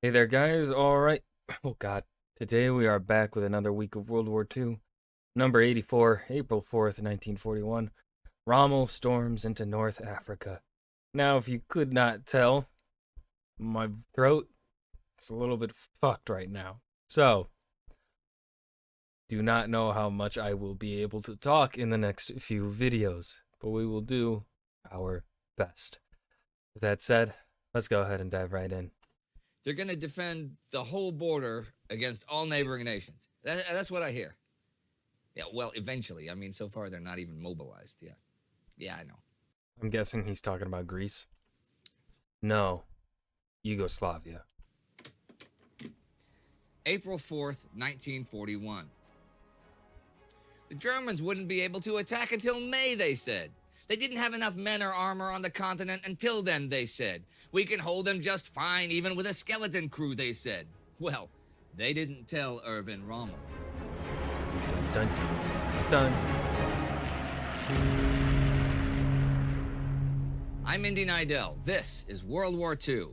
Hey there, guys. All right. Oh, God. Today we are back with another week of World War II. Number 84, April 4th, 1941. Rommel storms into North Africa. Now, if you could not tell, my throat is a little bit fucked right now. So, do not know how much I will be able to talk in the next few videos, but we will do our best. With that said, let's go ahead and dive right in. They're going to defend the whole border against all neighboring nations. That's what I hear. Yeah, well, eventually. I mean, so far they're not even mobilized. Yeah. Yeah, I know. I'm guessing he's talking about Greece. No, Yugoslavia. April 4th, 1941. The Germans wouldn't be able to attack until May, they said. They didn't have enough men or armor on the continent until then, they said. We can hold them just fine, even with a skeleton crew, they said. Well, they didn't tell Erwin Rommel. Dun dun dun dun. I'm Indy Nidell. This is World War II.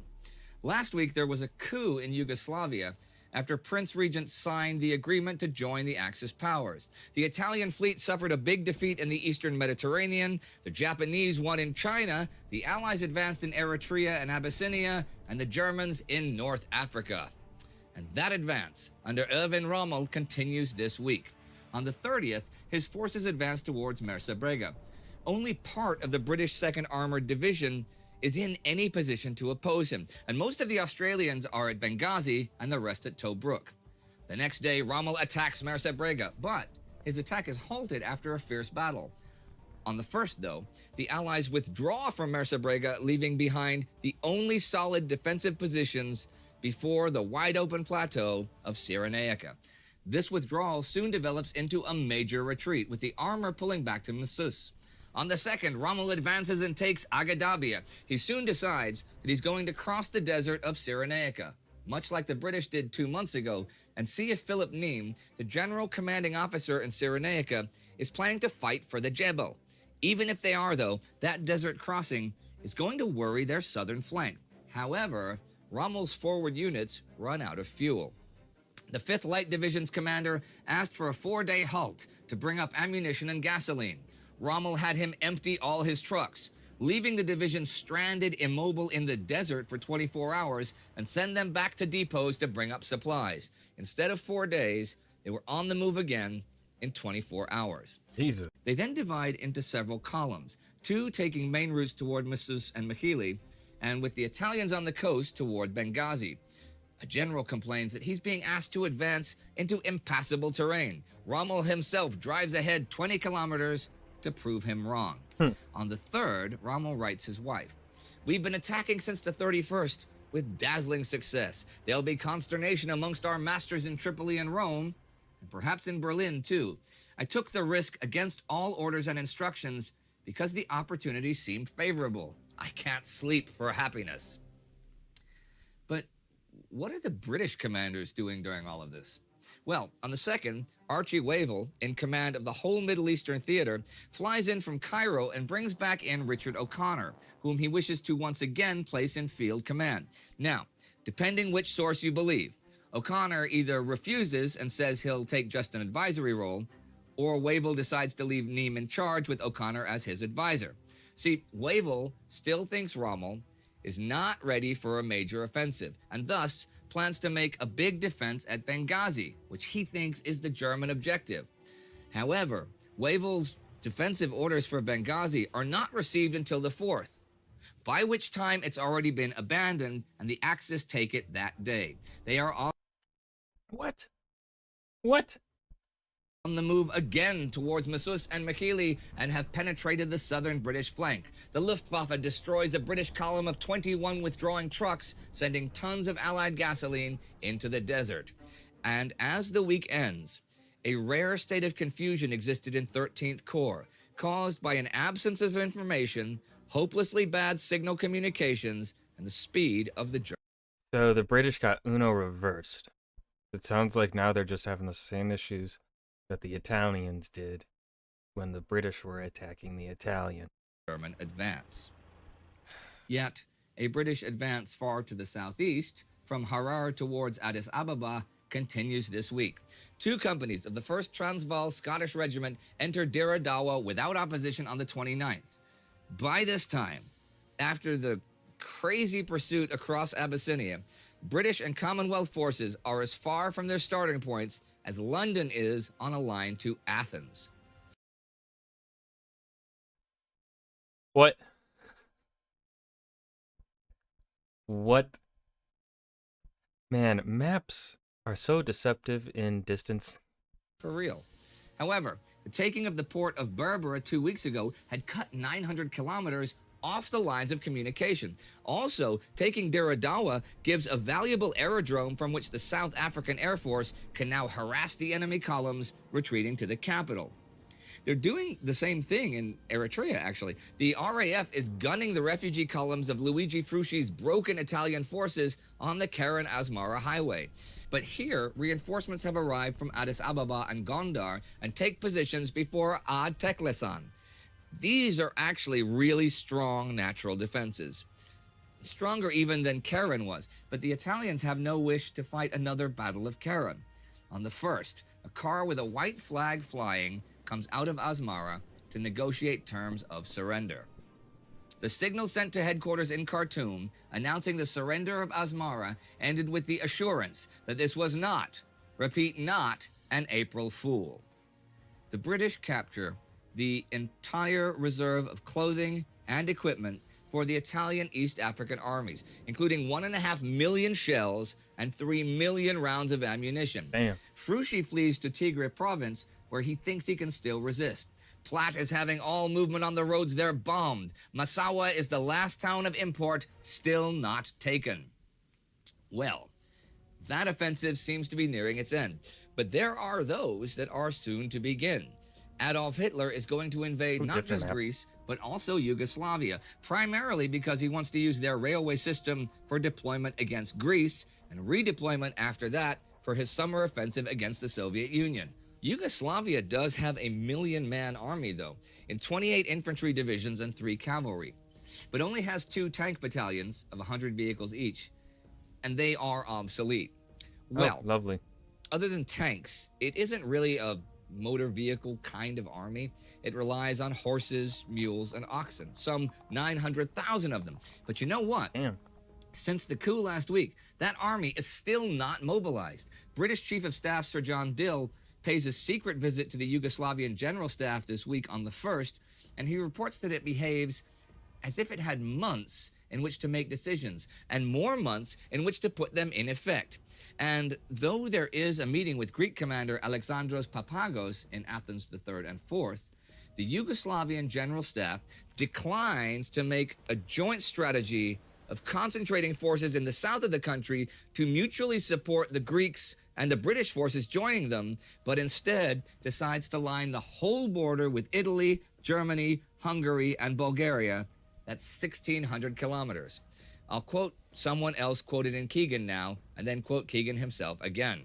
Last week, there was a coup in Yugoslavia after Prince Regent signed the agreement to join the Axis powers. The Italian fleet suffered a big defeat in the eastern Mediterranean, the Japanese won in China, the Allies advanced in Eritrea and Abyssinia, and the Germans in North Africa. And that advance, under Erwin Rommel, continues this week. On the 30th, his forces advanced towards Mersa Only part of the British 2nd Armored Division is in any position to oppose him, and most of the Australians are at Benghazi and the rest at Tobruk. The next day, Rommel attacks Mersa but his attack is halted after a fierce battle. On the 1st, though, the Allies withdraw from Mersa leaving behind the only solid defensive positions before the wide-open plateau of Cyrenaica. This withdrawal soon develops into a major retreat, with the armor pulling back to Massus. On the 2nd, Rommel advances and takes Agadabia. He soon decides that he's going to cross the desert of Cyrenaica, much like the British did 2 months ago, and see if Philip Neame, the general commanding officer in Cyrenaica, is planning to fight for the Jebel. Even if they are, though, that desert crossing is going to worry their southern flank. However, Rommel's forward units run out of fuel. The 5th Light Division's commander asked for a 4-day halt to bring up ammunition and gasoline. Rommel had him empty all his trucks, leaving the division stranded immobile in the desert for 24 hours and send them back to depots to bring up supplies. Instead of 4 days, they were on the move again in 24 hours. Jesus. They then divide into several columns, 2 taking main routes toward Massus and Mekili, and with the Italians on the coast toward Benghazi. A general complains that he's being asked to advance into impassable terrain. Rommel himself drives ahead 20 kilometers to prove him wrong. On the 3rd, Rommel writes his wife, "We've been attacking since the 31st with dazzling success. There'll be consternation amongst our masters in Tripoli and Rome, and perhaps in Berlin too. I took the risk against all orders and instructions because the opportunity seemed favorable. I can't sleep for happiness." But what are the British commanders doing during all of this? Well, on the 2nd, Archie Wavell, in command of the whole Middle Eastern theater, flies in from Cairo and brings back in Richard O'Connor, whom he wishes to once again place in field command. Now, depending which source you believe, O'Connor either refuses and says he'll take just an advisory role, or Wavell decides to leave Neame in charge with O'Connor as his advisor. See, Wavell still thinks Rommel is not ready for a major offensive, and thus plans to make a big defense at Benghazi, which he thinks is the German objective. However, Wavell's defensive orders for Benghazi are not received until the 4th, by which time it's already been abandoned and the Axis take it that day. They are on What? the move again towards Massus and Mekili and have penetrated the southern British flank. The Luftwaffe destroys a British column of 21 withdrawing trucks, sending tons of Allied gasoline into the desert. And as the week ends, a rare state of confusion existed in 13th Corps, caused by an absence of information, hopelessly bad signal communications, and the speed of the Germans. So the British got Uno reversed. It sounds like now they're just having the same issues that the Italians did when the British were attacking the Italian. German advance. Yet, a British advance far to the southeast from Harar towards Addis Ababa continues this week. 2 companies of the 1st Transvaal Scottish Regiment entered Dire Dawa without opposition on the 29th. By this time, after the crazy pursuit across Abyssinia, British and Commonwealth forces are as far from their starting points as London is on a line to Athens. What? What? Man, maps are so deceptive in distance. For real. However, the taking of the port of Berbera 2 weeks ago had cut 900 kilometers off the lines of communication. Also, taking Dire Dawa gives a valuable aerodrome from which the South African Air Force can now harass the enemy columns retreating to the capital. They're doing the same thing in Eritrea, actually. The RAF is gunning the refugee columns of Luigi Frusci's broken Italian forces on the Keren-Asmara highway. But here, reinforcements have arrived from Addis Ababa and Gondar and take positions before Ad Teklesan. These are actually really strong natural defenses. Stronger even than Keren was, but the Italians have no wish to fight another Battle of Keren. On the 1st, a car with a white flag flying comes out of Asmara to negotiate terms of surrender. The signal sent to headquarters in Khartoum announcing the surrender of Asmara ended with the assurance that this was not, repeat, not, an April Fool. The British capture the entire reserve of clothing and equipment for the Italian East African armies, including 1.5 million shells and 3 million rounds of ammunition. Damn. Frusci flees to Tigray province, where he thinks he can still resist. Platte is having all movement on the roads there bombed. Massawa is the last town of import still not taken. Well, that offensive seems to be nearing its end, but there are those that are soon to begin. Adolf Hitler is going to invade not just Greece, but also Yugoslavia, primarily because he wants to use their railway system for deployment against Greece and redeployment after that for his summer offensive against the Soviet Union. Yugoslavia does have a 1 million-man army, though, in 28 infantry divisions and 3 cavalry, but only has 2 tank battalions of 100 vehicles each, and they are obsolete. Well, lovely. Other than tanks, it isn't really a motor vehicle kind of army. It relies on horses, mules, and oxen, some 900,000 of them. But you know what? Damn. Since the coup last week, that army is still not mobilized. British Chief of Staff Sir John Dill pays a secret visit to the Yugoslavian General Staff this week on the 1st, and he reports that it behaves as if it had months in which to make decisions, and more months in which to put them in effect. And though there is a meeting with Greek commander Alexandros Papagos in Athens the 3rd and 4th, the Yugoslavian General Staff declines to make a joint strategy of concentrating forces in the south of the country to mutually support the Greeks and the British forces joining them, but instead decides to line the whole border with Italy, Germany, Hungary, and Bulgaria. That's 1,600 kilometers. I'll quote someone else quoted in Keegan now, and then quote Keegan himself again.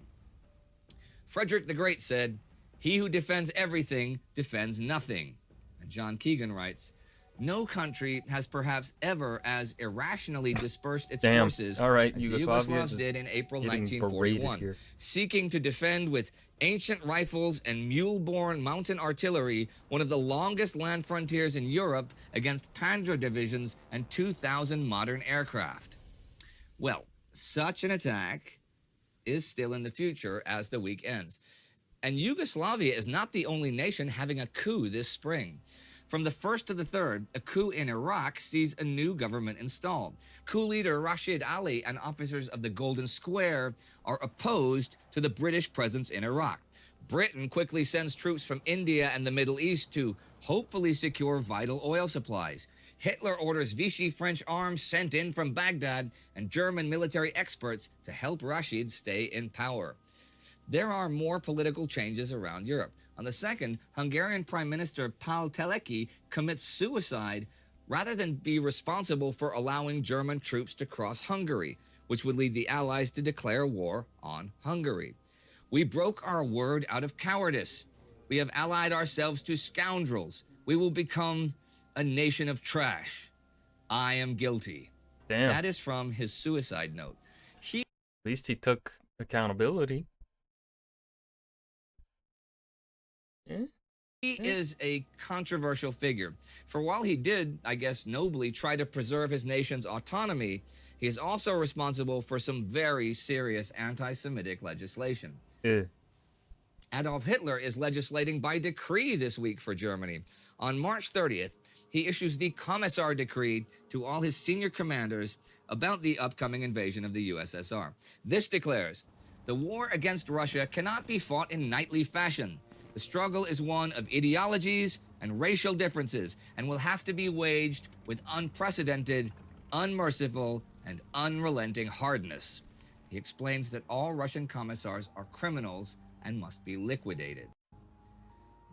Frederick the Great said, "He who defends everything defends nothing." And John Keegan writes, "No country has perhaps ever as irrationally dispersed its forces All right, as the Yugoslavia Yugoslavs did in April getting 1941, berated here. seeking to defend with ancient rifles and mule-borne mountain artillery one of the longest land frontiers in Europe against Panzer divisions and 2,000 modern aircraft." Well, such an attack is still in the future as the week ends. And Yugoslavia is not the only nation having a coup this spring. From the 1st to the 3rd, a coup in Iraq sees a new government installed. Coup leader Rashid Ali and officers of the Golden Square are opposed to the British presence in Iraq. Britain quickly sends troops from India and the Middle East to hopefully secure vital oil supplies. Hitler orders Vichy French arms sent in from Baghdad and German military experts to help Rashid stay in power. There are more political changes around Europe. On the 2nd, Hungarian Prime Minister Pál Teleki commits suicide rather than be responsible for allowing German troops to cross Hungary, which would lead the Allies to declare war on Hungary. "We broke our word out of cowardice. We have allied ourselves to scoundrels. We will become a nation of trash. I am guilty." Damn. That is from his suicide note. least he took accountability. Eh? He is a controversial figure. For while he did, I guess, nobly try to preserve his nation's autonomy, he is also responsible for some very serious anti-Semitic legislation. Eh. Adolf Hitler is legislating by decree this week for Germany. On March 30th, he issues the Commissar Decree to all his senior commanders about the upcoming invasion of the USSR. This declares, the war against Russia cannot be fought in knightly fashion. The struggle is one of ideologies and racial differences and will have to be waged with unprecedented, unmerciful, and unrelenting hardness. He explains that all Russian commissars are criminals and must be liquidated.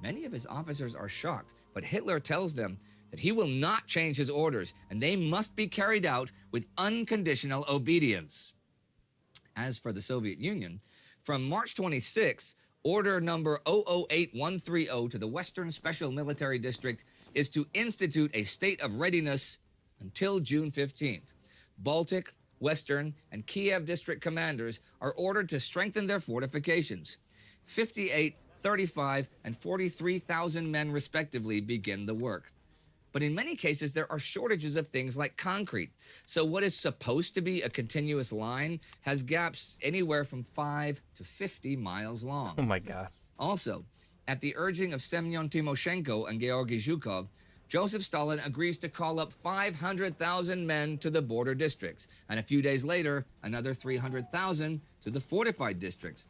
Many of his officers are shocked, but Hitler tells them that he will not change his orders and they must be carried out with unconditional obedience. As for the Soviet Union, from March 26th, Order number 008130 to the Western Special Military District is to institute a state of readiness until June 15th. Baltic, Western, and Kiev district commanders are ordered to strengthen their fortifications. 58, 35, and 43,000 men respectively begin the work. But in many cases, there are shortages of things like concrete. So what is supposed to be a continuous line has gaps anywhere from 5 to 50 miles long. Oh my God. Also, at the urging of Semyon Timoshenko and Georgy Zhukov, Joseph Stalin agrees to call up 500,000 men to the border districts, and a few days later, another 300,000 to the fortified districts.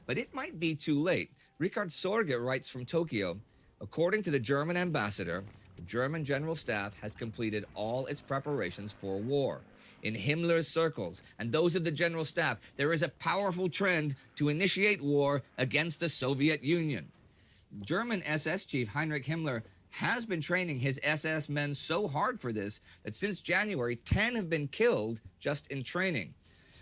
But it might be too late. Richard Sorge writes from Tokyo, according to the German ambassador, the German General Staff has completed all its preparations for war. In Himmler's circles and those of the General Staff, there is a powerful trend to initiate war against the Soviet Union. German SS chief Heinrich Himmler has been training his SS men so hard for this that since January, 10 have been killed just in training.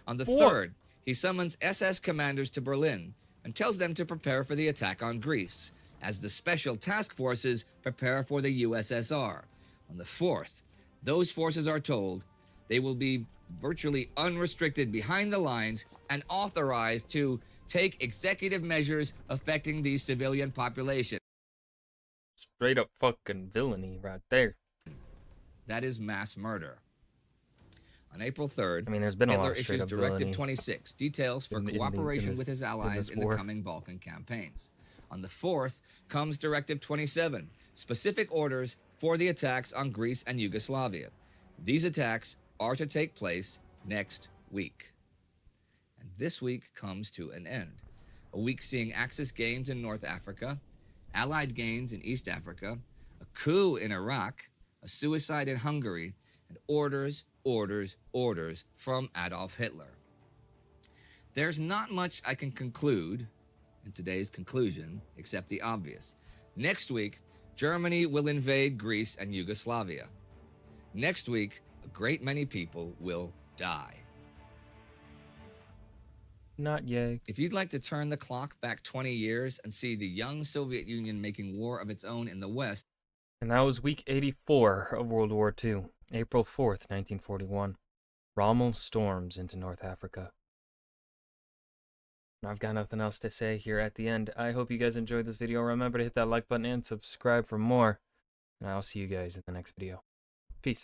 On the 3rd, he summons SS commanders to Berlin and tells them to prepare for the attack on Greece, as the special task forces prepare for the USSR. On the 4th, those forces are told they will be virtually unrestricted behind the lines and authorized to take executive measures affecting the civilian population. Straight up fucking villainy right there. That is mass murder. On April 3rd, I mean, there's been a lot Hitler of straight issues up Directive villainy 26, details for cooperation with his allies in the coming Balkan campaigns. On the 4th comes Directive 27, specific orders for the attacks on Greece and Yugoslavia. These attacks are to take place next week. And this week comes to an end. A week seeing Axis gains in North Africa, Allied gains in East Africa, a coup in Iraq, a suicide in Hungary, and orders from Adolf Hitler. There's not much I can conclude in today's conclusion, except the obvious. Next week, Germany will invade Greece and Yugoslavia. Next week, a great many people will die. Not yay. If you'd like to turn the clock back 20 years and see the young Soviet Union making war of its own in the West. And that was week 84 of World War II, April 4th, 1941. Rommel storms into North Africa. I've got nothing else to say here at the end. I hope you guys enjoyed this video. Remember to hit that like button and subscribe for more. And I'll see you guys in the next video. Peace.